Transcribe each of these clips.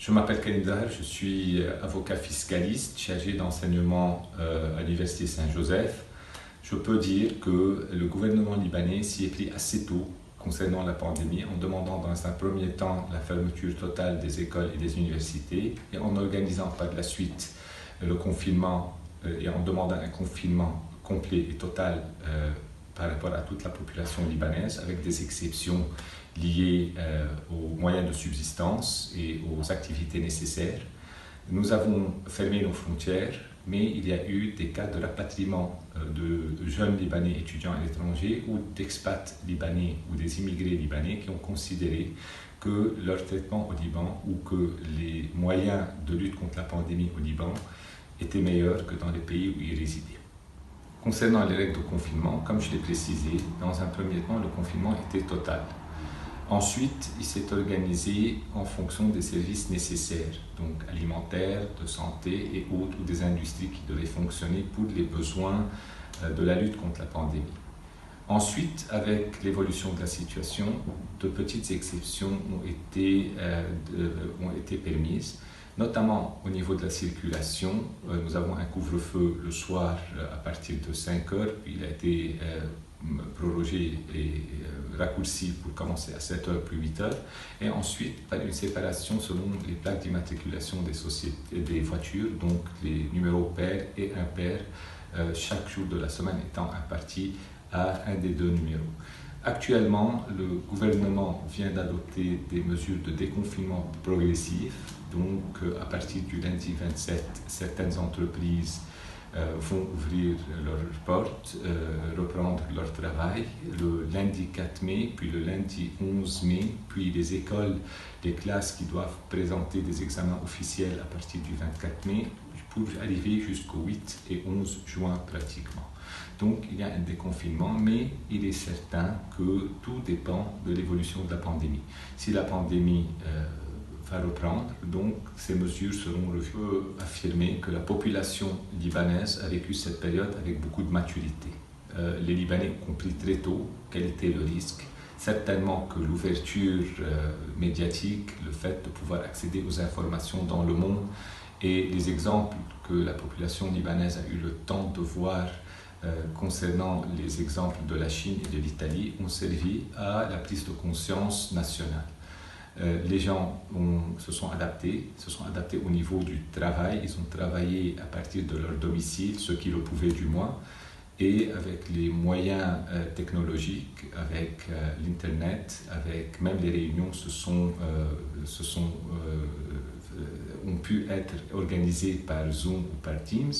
Je m'appelle Karim Zahar, je suis avocat fiscaliste chargé d'enseignement à l'Université Saint-Joseph. Je peux dire que le gouvernement libanais s'y est pris assez tôt concernant la pandémie en demandant dans un premier temps la fermeture totale des écoles et des universités et en organisant par la suite le confinement et en demandant un confinement complet et total par rapport à toute la population libanaise avec des exceptions liées aux moyens de subsistance et aux activités nécessaires. Nous avons fermé nos frontières, mais il y a eu des cas de rapatriement de jeunes Libanais étudiants à l'étranger ou d'expats libanais ou des immigrés libanais qui ont considéré que leur traitement au Liban ou que les moyens de lutte contre la pandémie au Liban étaient meilleurs que dans les pays où ils résidaient. Concernant les règles de confinement, comme je l'ai précisé, dans un premier temps, le confinement était total. Ensuite, il s'est organisé en fonction des services nécessaires, donc alimentaires, de santé et autres, ou des industries qui devaient fonctionner pour les besoins de la lutte contre la pandémie. Ensuite, avec l'évolution de la situation, de petites exceptions ont été permises, notamment au niveau de la circulation. Nous avons un couvre-feu le soir à partir de 5 heures, puis il a été prorogé et raccourci pour commencer à 7 heures puis 8 heures, et ensuite par une séparation selon les plaques d'immatriculation des voitures, donc les numéros pair et impair, chaque jour de la semaine étant imparti à un des deux numéros. Actuellement, le gouvernement vient d'adopter des mesures de déconfinement progressif, donc à partir du lundi 27, certaines entreprises vont ouvrir leurs portes, reprendre leur travail le lundi 4 mai, puis le lundi 11 mai, puis les écoles, les classes qui doivent présenter des examens officiels à partir du 24 mai, pour arriver jusqu'au 8 et 11 juin pratiquement. Donc il y a un déconfinement, mais il est certain que tout dépend de l'évolution de la pandémie. Si la pandémie va reprendre, donc ces mesures seront revues. On peut affirmer que la population libanaise a vécu cette période avec beaucoup de maturité. Les Libanais ont compris très tôt quel était le risque. Certainement que l'ouverture médiatique, le fait de pouvoir accéder aux informations dans le monde et les exemples que la population libanaise a eu le temps de voir concernant les exemples de la Chine et de l'Italie ont servi à la prise de conscience nationale. Les gens se sont adaptés au niveau du travail, ils ont travaillé à partir de leur domicile, ceux qui le pouvaient du moins, et avec les moyens technologiques, avec l'Internet, avec même les réunions ont pu être organisées par Zoom ou par Teams,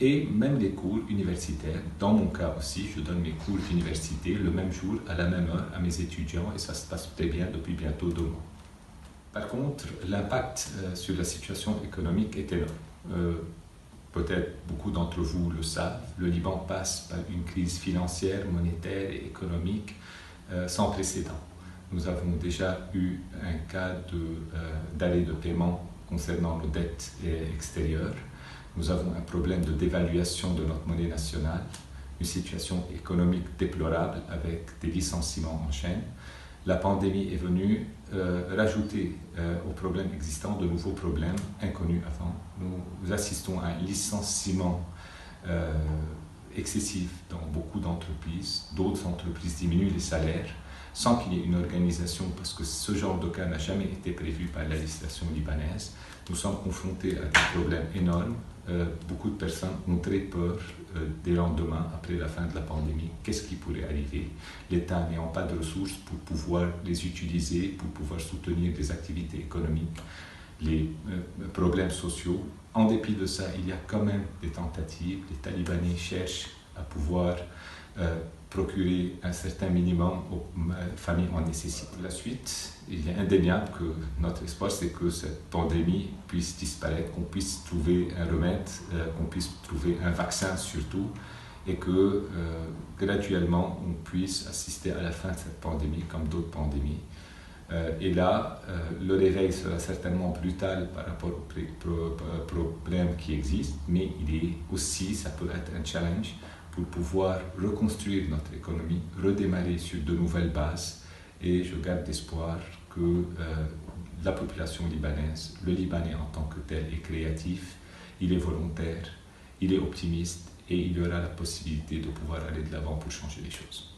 et même les cours universitaires. Dans mon cas aussi, je donne mes cours d'université le même jour, à la même heure, à mes étudiants, et ça se passe très bien depuis bientôt 2 mois. Par contre, l'impact sur la situation économique est énorme. Peut-être beaucoup d'entre vous le savent, le Liban passe par une crise financière, monétaire et économique sans précédent. Nous avons déjà eu un cas d'arrêt de paiement concernant nos dettes extérieures. Nous avons un problème de dévaluation de notre monnaie nationale, une situation économique déplorable avec des licenciements en chaîne. La pandémie est venue rajouter aux problèmes existants de nouveaux problèmes inconnus avant. Nous assistons à un licenciement excessif dans beaucoup d'entreprises. D'autres entreprises diminuent les salaires sans qu'il y ait une organisation, parce que ce genre de cas n'a jamais été prévu par la législation libanaise. Nous sommes confrontés à des problèmes énormes. Beaucoup de personnes ont très peur des lendemains après la fin de la pandémie. Qu'est-ce qui pourrait arriver? L'État n'ayant pas de ressources pour pouvoir les utiliser, pour pouvoir soutenir des activités économiques, les problèmes sociaux. En dépit de ça, il y a quand même des tentatives. Les talibans cherchent à pouvoir procurer un certain minimum aux familles en nécessité. La suite, il est indéniable que notre espoir, c'est que cette pandémie puisse disparaître, qu'on puisse trouver un remède, qu'on puisse trouver un vaccin surtout, et que graduellement on puisse assister à la fin de cette pandémie comme d'autres pandémies. Et là, le réveil sera certainement brutal par rapport aux problèmes qui existent, mais il est aussi, ça peut être un challenge pour pouvoir reconstruire notre économie, redémarrer sur de nouvelles bases. Et je garde espoir que de la population libanaise. Le Libanais en tant que tel est créatif, il est volontaire, il est optimiste et il y aura la possibilité de pouvoir aller de l'avant pour changer les choses.